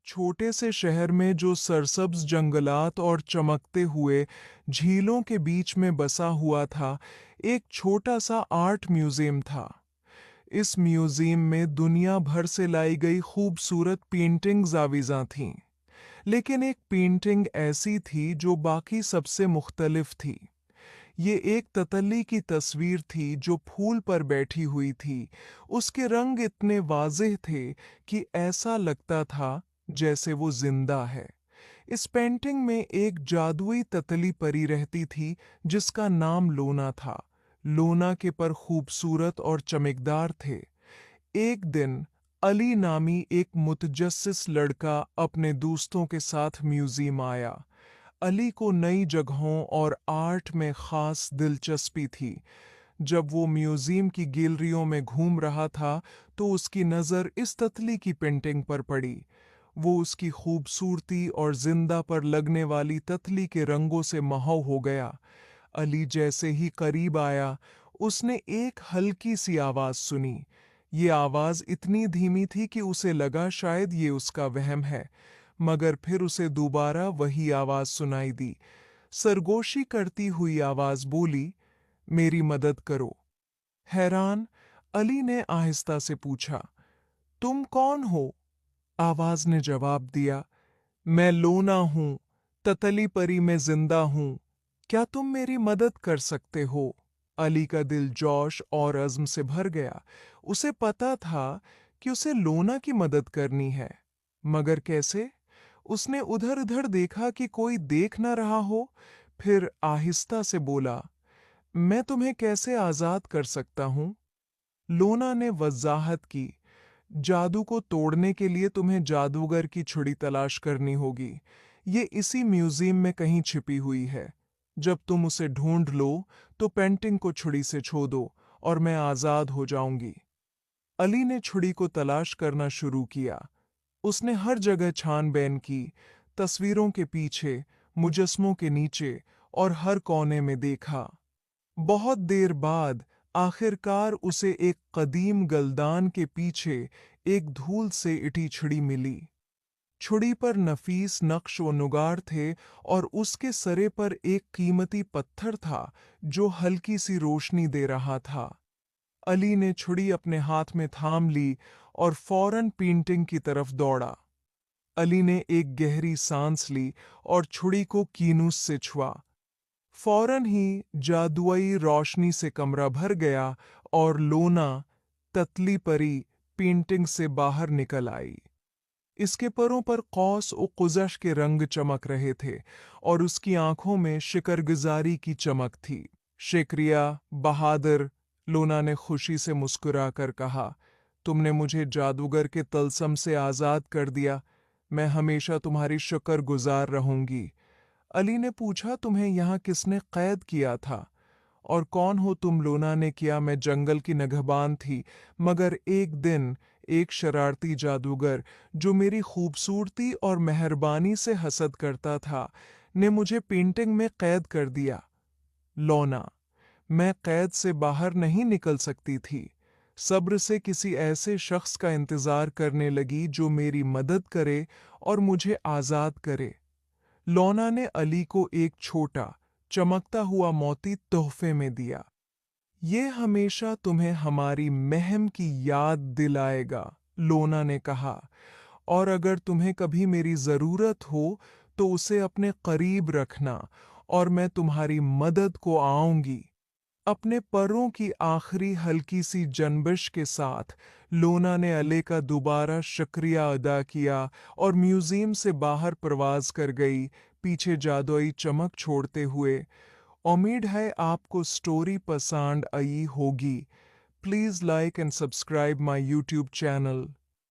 छोटे से शहर में जो सरसब्ज जंगलात और चमकते हुए झीलों के बीच में बसा हुआ था, एक छोटा सा आर्ट म्यूजियम था। इस म्यूजियम में दुनिया भर से लाई गई खूबसूरत पेंटिंग्स आविज़ां थीं, लेकिन एक पेंटिंग ऐसी थी जो बाकी सबसे मुख्तलिफ थी। ये एक ततल्ली की तस्वीर थी जो फूल पर बैठी हुई थी। उसके रंग इतने वाज़ेह थे कि ऐसा लगता था जैसे वो जिंदा है। इस पेंटिंग में एक जादुई ततली परी रहती थी जिसका नाम लोना था। लोना के पर खूबसूरत और चमकदार थे। एक दिन अली नामी एक मुतजस्सिस लड़का अपने दोस्तों के साथ म्यूजियम आया। अली को नई जगहों और आर्ट में खास दिलचस्पी थी। जब वो म्यूजियम की गैलरियों में घूम रहा था तो उसकी नज़र इस ततली की पेंटिंग पर पड़ी। वो उसकी खूबसूरती और जिंदा पर लगने वाली ततली के रंगों से महव हो गया। अली जैसे ही करीब आया, उसने एक हल्की सी आवाज सुनी। ये आवाज इतनी धीमी थी कि उसे लगा शायद ये उसका वहम है, मगर फिर उसे दोबारा वही आवाज सुनाई दी। सरगोशी करती हुई आवाज बोली, मेरी मदद करो। हैरान, अली ने आहिस्ता से पूछा, तुम कौन हो? आवाज ने जवाब दिया, मैं लोना हूं, ततली परी में जिंदा हूं। क्या तुम मेरी मदद कर सकते हो? अली का दिल जोश और अज़्म से भर गया। उसे पता था कि उसे लोना की मदद करनी है, मगर कैसे? उसने उधर-उधर देखा कि कोई देख ना रहा हो, फिर आहिस्ता से बोला, मैं तुम्हें कैसे आजाद कर सकता हूं? लोना ने वजाहत की, जादू को तोड़ने के लिए तुम्हें जादूगर की छुड़ी तलाश करनी होगी। ये इसी म्यूजियम में कहीं छिपी हुई है। जब तुम उसे ढूंढ लो तो पेंटिंग को छुड़ी से छू दो और मैं आजाद हो जाऊंगी। अली ने छुड़ी को तलाश करना शुरू किया। उसने हर जगह छानबीन की, तस्वीरों के पीछे, मुजस्मों के नीचे और हर कोने में देखा। बहुत देर बाद आखिरकार उसे एक कदीम गलदान के पीछे एक धूल से इटी छड़ी मिली। छुड़ी पर नफीस नक्श व नुगार थे और उसके सरे पर एक कीमती पत्थर था जो हल्की सी रोशनी दे रहा था। अली ने छुड़ी अपने हाथ में थाम ली और फौरन पेंटिंग की तरफ दौड़ा। अली ने एक गहरी सांस ली और छुड़ी को कीनूस से छुआ। फौरन ही जादुई रोशनी से कमरा भर गया और लोना, ततली परी, पेंटिंग से बाहर निकल आई। इसके परों पर कौस और कुज़श के रंग चमक रहे थे और उसकी आंखों में शिकरगुजारी की चमक थी। शुक्रिया, बहादुर, लोना ने खुशी से मुस्कुराकर कहा, तुमने मुझे जादूगर के तलसम से आज़ाद कर दिया। मैं हमेशा तुम्हारी शुक्रगुजार रहूंगी। अली ने पूछा, तुम्हें यहाँ किसने कैद किया था? और कौन हो तुम? लोना ने किया, मैं जंगल की निगहबान थी, मगर एक दिन एक शरारती जादूगर जो मेरी खूबसूरती और मेहरबानी से हसद करता था ने मुझे पेंटिंग में कैद कर दिया। लोना, मैं कैद से बाहर नहीं निकल सकती थी। सब्र से किसी ऐसे शख्स का इंतजार करने लगी जो मेरी मदद करे और मुझे आजाद करे। लोना ने अली को एक छोटा चमकता हुआ मोती तोहफे में दिया। ये हमेशा तुम्हें हमारी महम की याद दिलाएगा, लोना ने कहा, और अगर तुम्हें कभी मेरी जरूरत हो तो उसे अपने करीब रखना और मैं तुम्हारी मदद को आऊंगी। अपने परों की आखिरी हल्की सी जनबिश के साथ लोना ने अले का दोबारा शुक्रिया अदा किया और म्यूजियम से बाहर प्रवास कर गई, पीछे जादुई चमक छोड़ते हुए। उम्मीद है आपको स्टोरी पसंद आई होगी। Please like and subscribe my YouTube channel.